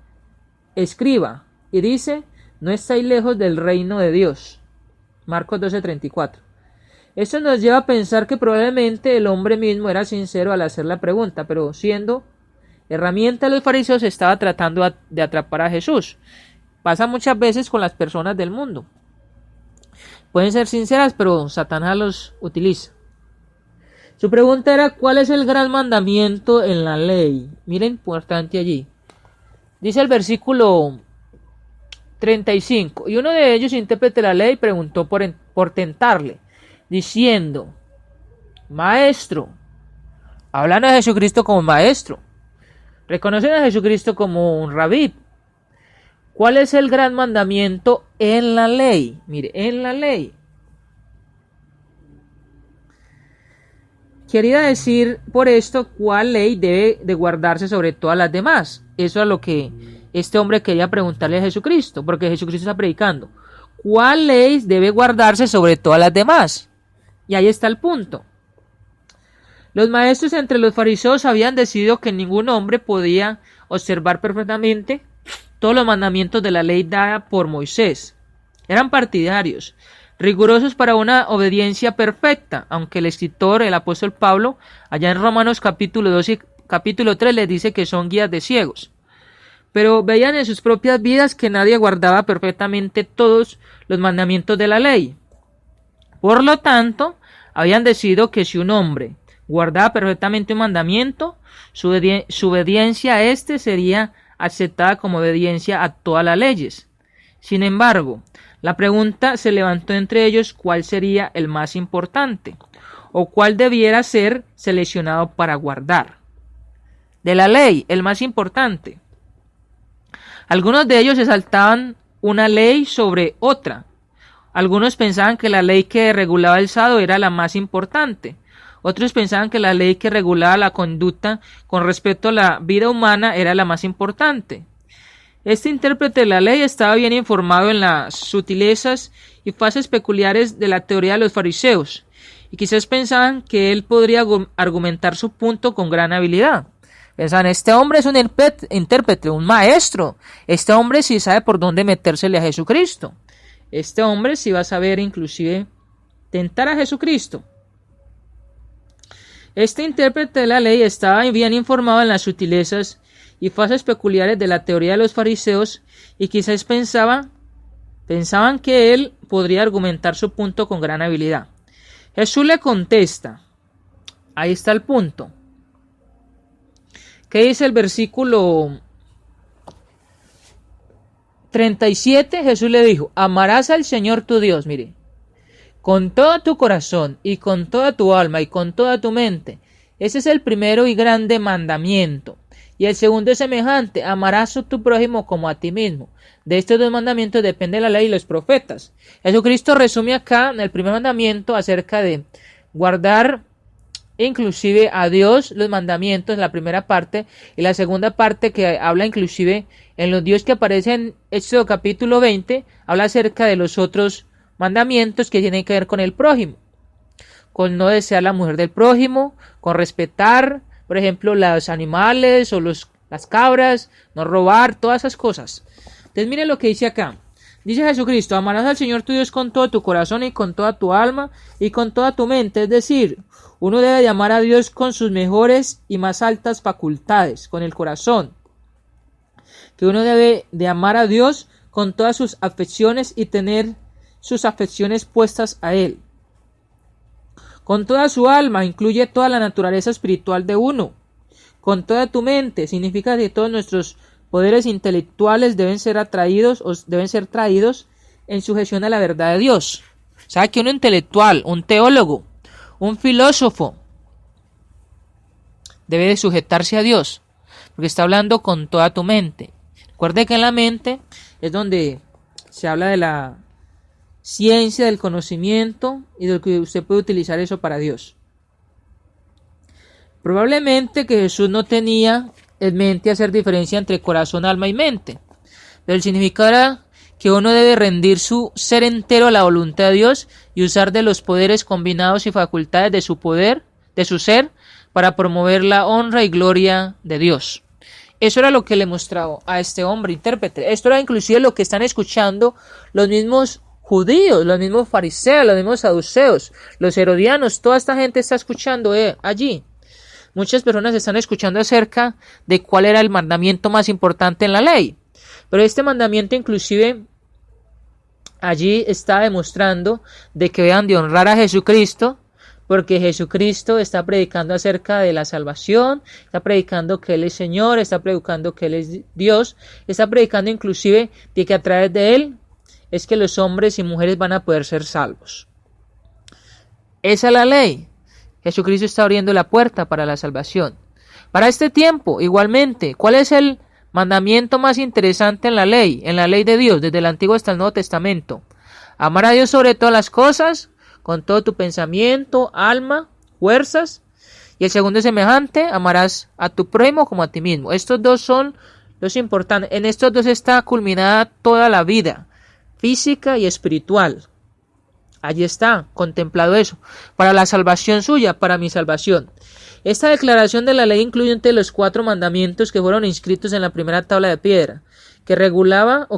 escriba y dice, no estáis lejos del reino de Dios. Marcos 12:34. Esto nos lleva a pensar que probablemente el hombre mismo era sincero al hacer la pregunta, pero siendo herramienta de los fariseos estaba tratando de atrapar a Jesús. Pasa muchas veces con las personas del mundo. Pueden ser sinceras, pero Satanás los utiliza. Su pregunta era: ¿cuál es el gran mandamiento en la ley? Mira, importante allí. Dice el versículo 35. Y uno de ellos, intérprete de la ley, preguntó por tentarle, diciendo: Maestro, hablando de Jesucristo como maestro, reconocen a Jesucristo como un rabí. ¿Cuál es el gran mandamiento en la ley? Mire, en la ley. Quería decir por esto cuál ley debe de guardarse sobre todas las demás. Eso es lo que este hombre quería preguntarle a Jesucristo, porque Jesucristo está predicando. ¿Cuál ley debe guardarse sobre todas las demás? Y ahí está el punto. Los maestros entre los fariseos habían decidido que ningún hombre podía observar perfectamente todos los mandamientos de la ley dada por Moisés. Eran partidarios, rigurosos para una obediencia perfecta, aunque el escritor, el apóstol Pablo, allá en Romanos capítulo 2 y capítulo 3 les dice que son guías de ciegos. Pero veían en sus propias vidas que nadie guardaba perfectamente todos los mandamientos de la ley. Por lo tanto, habían decidido que si un hombre guardaba perfectamente un mandamiento, su obediencia a este sería aceptada como obediencia a todas las leyes. Sin embargo, la pregunta se levantó entre ellos: ¿cuál sería el más importante? ¿O cuál debiera ser seleccionado para guardar? De la ley, el más importante. Algunos de ellos exaltaban una ley sobre otra. Algunos pensaban que la ley que regulaba el sábado era la más importante. Otros pensaban que la ley que regulaba la conducta con respecto a la vida humana era la más importante. Este intérprete de la ley estaba bien informado en las sutilezas y fases peculiares de la teoría de los fariseos, y quizás pensaban que él podría argumentar su punto con gran habilidad. Pensaban: este hombre es un intérprete, un maestro. Este hombre sí sabe por dónde metérsele a Jesucristo. Este hombre sí va a saber inclusive tentar a Jesucristo. Este intérprete de la ley estaba bien informado en las sutilezas y fases peculiares de la teoría de los fariseos, y quizás pensaban que él podría argumentar su punto con gran habilidad. Jesús le contesta. Ahí está el punto. ¿Qué dice el versículo 37? Jesús le dijo: amarás al Señor tu Dios, mire, con todo tu corazón y con toda tu alma y con toda tu mente. Ese es el primero y grande mandamiento. Y el segundo es semejante: amarás a tu prójimo como a ti mismo. De estos dos mandamientos depende la ley y los profetas. Jesucristo resume acá en el primer mandamiento acerca de guardar inclusive a Dios, los mandamientos, la primera parte, y la segunda parte que habla inclusive en los dioses que aparecen en Éxodo capítulo 20, habla acerca de los otros mandamientos que tienen que ver con el prójimo, con no desear la mujer del prójimo, con respetar, por ejemplo, los animales o las cabras, no robar, todas esas cosas. Entonces miren lo que dice acá. Dice Jesucristo: amarás al Señor tu Dios con todo tu corazón y con toda tu alma y con toda tu mente. Es decir, uno debe de amar a Dios con sus mejores y más altas facultades, con el corazón. Que uno debe de amar a Dios con todas sus afecciones y tener sus afecciones puestas a Él. Con toda su alma incluye toda la naturaleza espiritual de uno. Con toda tu mente significa que todos nuestros poderes intelectuales deben ser traídos en sujeción a la verdad de Dios. ¿Sabe que un intelectual, un teólogo, un filósofo debe de sujetarse a Dios? Porque está hablando con toda tu mente. Recuerde que en la mente es donde se habla de la ciencia, del conocimiento y de lo que usted puede utilizar eso para Dios. Probablemente que Jesús no tenía en mente hacer diferencia entre corazón, alma y mente, pero el significado era que uno debe rendir su ser entero a la voluntad de Dios y usar de los poderes combinados y facultades de su poder, de su ser, para promover la honra y gloria de Dios. Eso era lo que le mostraba a este hombre intérprete. Esto era inclusive lo que están escuchando los mismos judíos, los mismos fariseos, los mismos saduceos, los herodianos. Toda esta gente está escuchando allí. Muchas personas están escuchando acerca de cuál era el mandamiento más importante en la ley. Pero este mandamiento inclusive allí está demostrando de que vean de honrar a Jesucristo, porque Jesucristo está predicando acerca de la salvación, está predicando que Él es Señor, está predicando que Él es Dios, está predicando inclusive de que a través de Él es que los hombres y mujeres van a poder ser salvos. Esa es la ley. Jesucristo está abriendo la puerta para la salvación. Para este tiempo, igualmente, ¿cuál es el mandamiento más interesante en la ley de Dios, desde el Antiguo hasta el Nuevo Testamento? Amar a Dios sobre todas las cosas, con todo tu pensamiento, alma, fuerzas. Y el segundo es semejante, amarás a tu prójimo como a ti mismo. Estos dos son los importantes. En estos dos está culminada toda la vida, física y espiritual. Allí está, contemplado eso, para la salvación suya, para mi salvación. Esta declaración de la ley incluye entre los 4 mandamientos que fueron inscritos en la primera tabla de piedra, que regula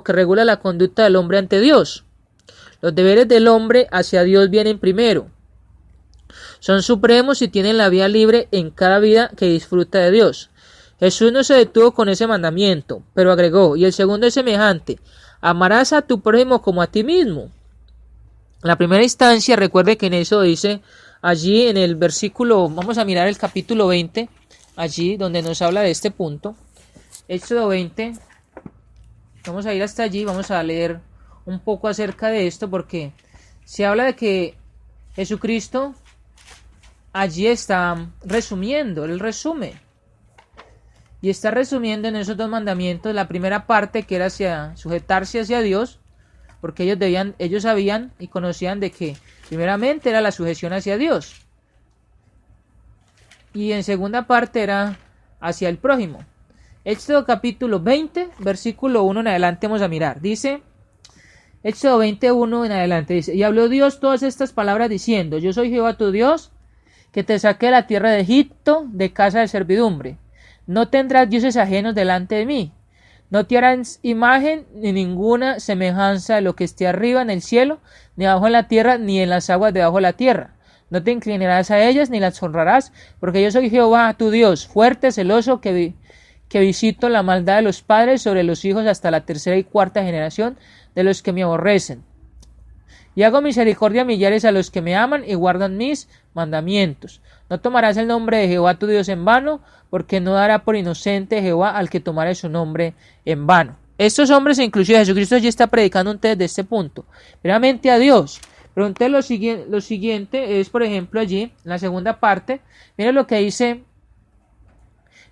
la conducta del hombre ante Dios. Los deberes del hombre hacia Dios vienen primero. Son supremos y tienen la vía libre en cada vida que disfruta de Dios. Jesús no se detuvo con ese mandamiento, pero agregó, y el segundo es semejante, amarás a tu prójimo como a ti mismo. En la primera instancia, recuerde que en eso dice, allí en el versículo, vamos a mirar el capítulo 20, allí donde nos habla de este punto, Éxodo 20, vamos a ir hasta allí, vamos a leer un poco acerca de esto, porque se habla de que Jesucristo allí está resumiendo, Él resume, y está resumiendo en esos 2 mandamientos, la primera parte que era sujetarse hacia Dios, porque ellos sabían y conocían de que primeramente era la sujeción hacia Dios, y en segunda parte era hacia el prójimo. Éxodo capítulo 20, versículo 1 en adelante vamos a mirar, dice, Éxodo 21 en adelante dice, y habló Dios todas estas palabras diciendo, yo soy Jehová tu Dios, que te saqué de la tierra de Egipto, de casa de servidumbre. No tendrás dioses ajenos delante de mí. No te harás imagen ni ninguna semejanza de lo que esté arriba en el cielo, ni abajo en la tierra, ni en las aguas debajo de la tierra. No te inclinarás a ellas, ni las honrarás, porque yo soy Jehová tu Dios, fuerte, celoso, que visito la maldad de los padres sobre los hijos hasta la 3ª y 4ª generación de los que me aborrecen. Y hago misericordia a millares a los que me aman y guardan mis mandamientos. No tomarás el nombre de Jehová tu Dios en vano, porque no dará por inocente Jehová al que tomare su nombre en vano. Estos hombres, inclusive Jesucristo ya está predicando desde este punto, primeramente a Dios. Pero entonces lo siguiente es, por ejemplo, allí, en la segunda parte, miren lo que dice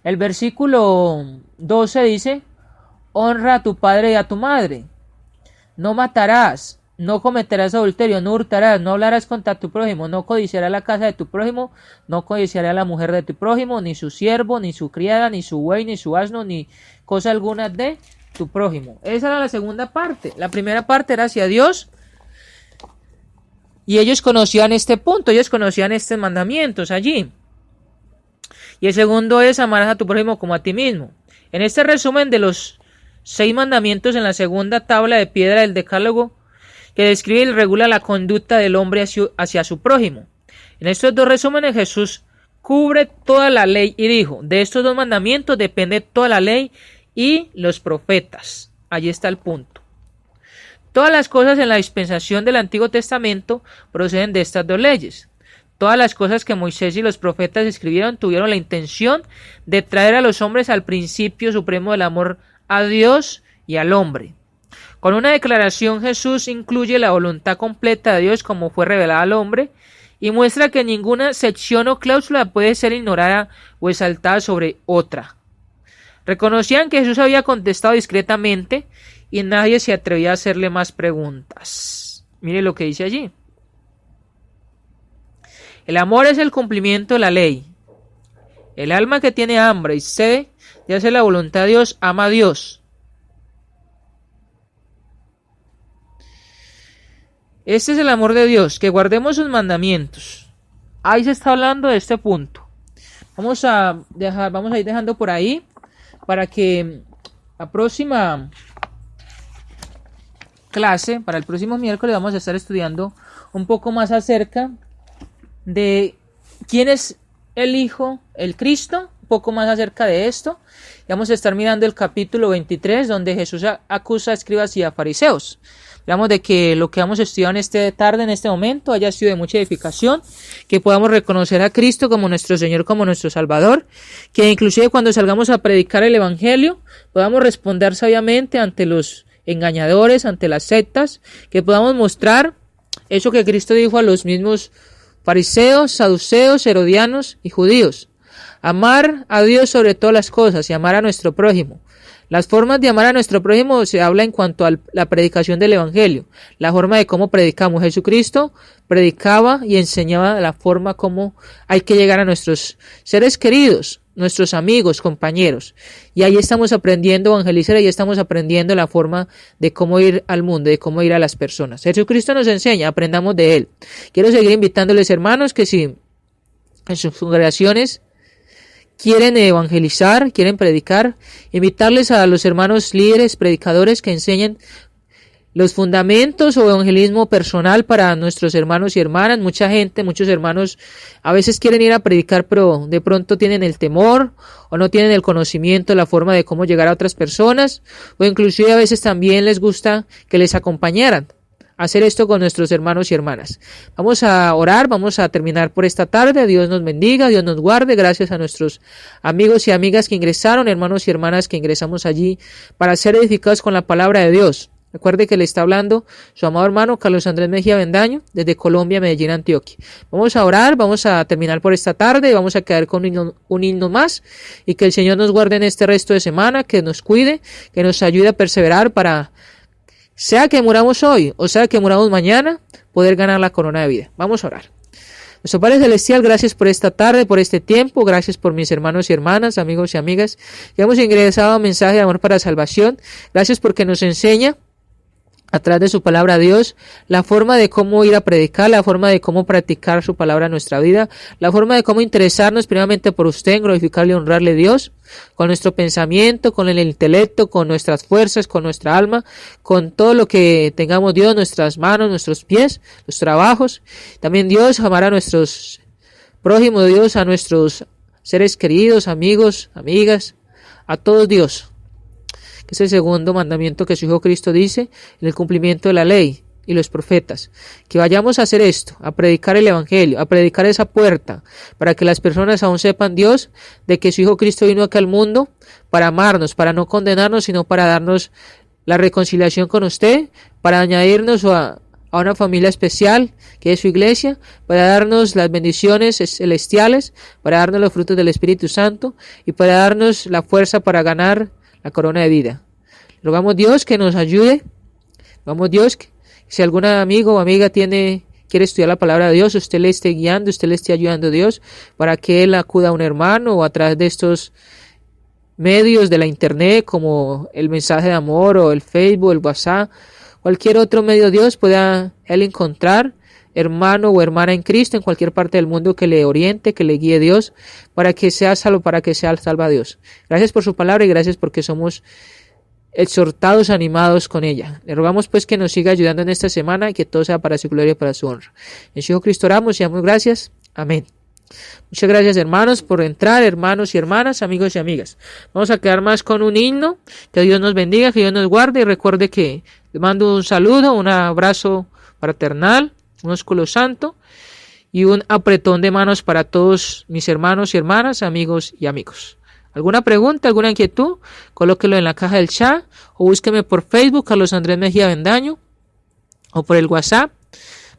el versículo 12, dice, honra a tu padre y a tu madre, no matarás, no cometerás adulterio, no hurtarás, no hablarás contra tu prójimo, no codiciarás la casa de tu prójimo, no codiciarás la mujer de tu prójimo, ni su siervo, ni su criada, ni su buey, ni su asno, ni cosa alguna de tu prójimo. Esa era la segunda parte. La primera parte era hacia Dios, y ellos conocían este punto, ellos conocían estos mandamientos allí. Y el segundo es amarás a tu prójimo como a ti mismo. En este resumen de los 6 mandamientos en la segunda tabla de piedra del Decálogo, que describe y regula la conducta del hombre hacia su prójimo. En estos 2 resúmenes Jesús cubre toda la ley y dijo, de estos 2 mandamientos depende toda la ley y los profetas. Allí está el punto. Todas las cosas en la dispensación del Antiguo Testamento proceden de estas 2 leyes. Todas las cosas que Moisés y los profetas escribieron tuvieron la intención de traer a los hombres al principio supremo del amor a Dios y al hombre. Con una declaración Jesús incluye la voluntad completa de Dios como fue revelada al hombre y muestra que ninguna sección o cláusula puede ser ignorada o exaltada sobre otra. Reconocían que Jesús había contestado discretamente y nadie se atrevía a hacerle más preguntas. Mire lo que dice allí. El amor es el cumplimiento de la ley. El alma que tiene hambre y sed de hacer la voluntad de Dios ama a Dios. Este es el amor de Dios, que guardemos sus mandamientos. Ahí se está hablando de este punto. Vamos a ir dejando por ahí. para que la próxima clase, para el próximo miércoles, vamos a estar estudiando un poco más acerca de quién es el Hijo, el Cristo, un poco más acerca de esto. Y vamos a estar mirando el capítulo 23, donde Jesús acusa a escribas y a fariseos. Esperamos de que lo que vamos a estudiar en esta tarde, en este momento, haya sido de mucha edificación, que podamos reconocer a Cristo como nuestro Señor, como nuestro Salvador, que inclusive cuando salgamos a predicar el Evangelio, podamos responder sabiamente ante los engañadores, ante las sectas, que podamos mostrar eso que Cristo dijo a los mismos fariseos, saduceos, herodianos y judíos: amar a Dios sobre todas las cosas y amar a nuestro prójimo. Las formas de amar a nuestro prójimo se habla en cuanto a la predicación del Evangelio, la forma de cómo predicamos. Jesucristo predicaba y enseñaba la forma como hay que llegar a nuestros seres queridos, nuestros amigos, compañeros. Y ahí estamos aprendiendo a evangelizar, ahí estamos aprendiendo la forma de cómo ir al mundo, de cómo ir a las personas. Jesucristo nos enseña, aprendamos de Él. Quiero seguir invitándoles, hermanos, que si en sus congregaciones quieren evangelizar, quieren predicar, invitarles a los hermanos líderes, predicadores que enseñen los fundamentos o evangelismo personal para nuestros hermanos y hermanas. Mucha gente, muchos hermanos a veces quieren ir a predicar, pero de pronto tienen el temor o no tienen el conocimiento, la forma de cómo llegar a otras personas, o inclusive a veces también les gusta que les acompañaran. Hacer esto con nuestros hermanos y hermanas. Vamos a orar, vamos a terminar por esta tarde. Dios nos bendiga, Dios nos guarde. Gracias a nuestros amigos y amigas que ingresaron, hermanos y hermanas que ingresamos allí para ser edificados con la palabra de Dios. Recuerde que le está hablando su amado hermano Carlos Andrés Mejía Bendaño desde Colombia, Medellín, Antioquia. Vamos a orar, vamos a terminar por esta tarde, vamos a quedar con un himno más, y que el Señor nos guarde en este resto de semana, que nos cuide, que nos ayude a perseverar para, sea que muramos hoy o sea que muramos mañana, poder ganar la corona de vida. Vamos a orar. Nuestro Padre Celestial, gracias por esta tarde, por este tiempo, gracias por mis hermanos y hermanas, amigos y amigas que hemos ingresado a mensaje de amor para salvación. Gracias porque nos enseña a través de su palabra a Dios, la forma de cómo ir a predicar, la forma de cómo practicar su palabra en nuestra vida, la forma de cómo interesarnos primeramente por usted, en glorificarle y honrarle a Dios, con nuestro pensamiento, con el intelecto, con nuestras fuerzas, con nuestra alma, con todo lo que tengamos, Dios, nuestras manos, nuestros pies, los trabajos. También, Dios, amar a nuestros prójimos, Dios, a nuestros seres queridos, amigos, amigas, a todos, Dios, que es el segundo mandamiento que su Hijo Cristo dice en el cumplimiento de la ley y los profetas, que vayamos a hacer esto, a predicar el Evangelio, a predicar esa puerta, para que las personas aún sepan, Dios, de que su Hijo Cristo vino acá al mundo para amarnos, para no condenarnos, sino para darnos la reconciliación con usted, para añadirnos a una familia especial que es su iglesia, para darnos las bendiciones celestiales, para darnos los frutos del Espíritu Santo y para darnos la fuerza para ganar la corona de vida. Rogamos, Dios, que nos ayude. Rogamos, Dios, que si algún amigo o amiga quiere estudiar la palabra de Dios, usted le esté guiando, usted le esté ayudando a Dios para que él acuda a un hermano o a través de estos medios de la internet, como el mensaje de amor o el Facebook, el WhatsApp, cualquier otro medio, Dios, pueda él encontrar hermano o hermana en Cristo en cualquier parte del mundo que le oriente, que le guíe Dios, para que sea salvo, para que sea salva Dios. Gracias por su palabra y gracias porque somos exhortados, animados con ella. Le rogamos pues que nos siga ayudando en esta semana y que todo sea para su gloria y para su honra. En su Hijo Cristo oramos y damos gracias. Amén. Muchas gracias, hermanos, por entrar, hermanos y hermanas, amigos y amigas. Vamos a quedar más con un himno. Que Dios nos bendiga, que Dios nos guarde, y recuerde que le mando un saludo, un abrazo fraternal, un ósculo santo y un apretón de manos para todos mis hermanos y hermanas, amigos y amigos. ¿Alguna pregunta, alguna inquietud? Colóquelo en la caja del chat o búsqueme por Facebook, Carlos Andrés Mejía Bendaño, o por el WhatsApp.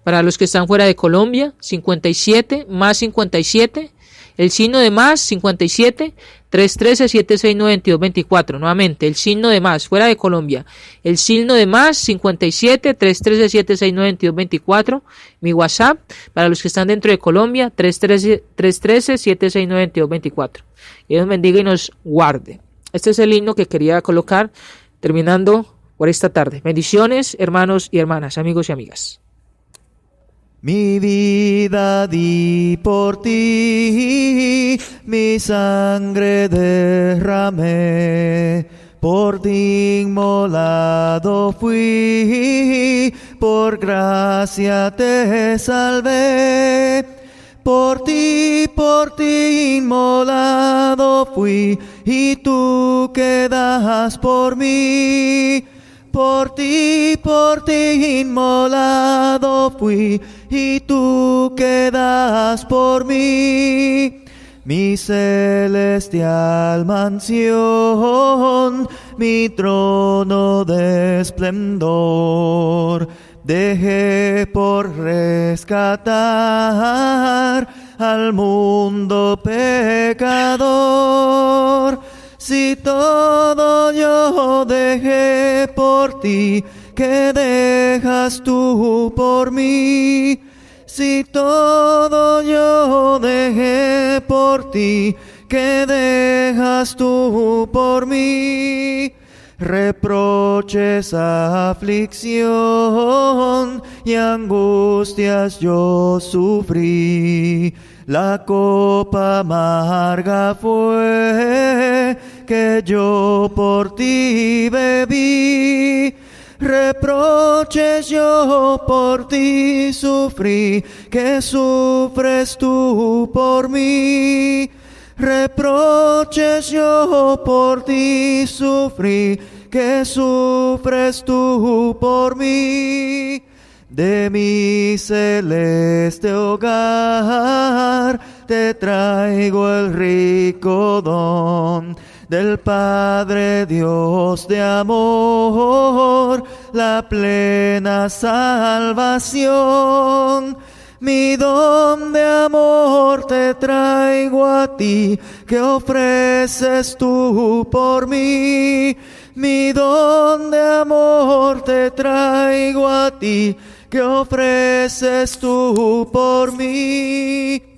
Para los que están fuera de Colombia, 57 más 57, el signo de más 57 313 769 2224. Nuevamente, el signo de más fuera de Colombia, el signo de más 57 313 769 2224. Mi WhatsApp para los que están dentro de Colombia, 313 769 2224. Dios bendiga y nos guarde. Este es el himno que quería colocar terminando por esta tarde. Bendiciones, hermanos y hermanas, amigos y amigas. Mi vida di por ti, mi sangre derramé, por ti inmolado fui, por gracia te salvé. Por ti inmolado fui, y tú quedas por mí. Por ti inmolado fui, y tú quedas por mí. Mi celestial mansión, mi trono de esplendor, dejé por rescatar al mundo pecador. Si todo yo dejé por ti, ¿qué dejas tú por mí? Si todo yo dejé por ti, ¿qué dejas tú por mí? Reproches, aflicción y angustias yo sufrí. La copa amarga fue que yo por ti bebí. Reproches yo por ti sufrí, que sufres tú por mí. Reproches yo por ti sufrí, que sufres tú por mí. De mi celeste hogar te traigo el rico don del Padre Dios de amor, la plena salvación. Mi don de amor te traigo a ti, que ofreces tú por mí. Mi don de amor te traigo a ti, que ofreces tú por mí.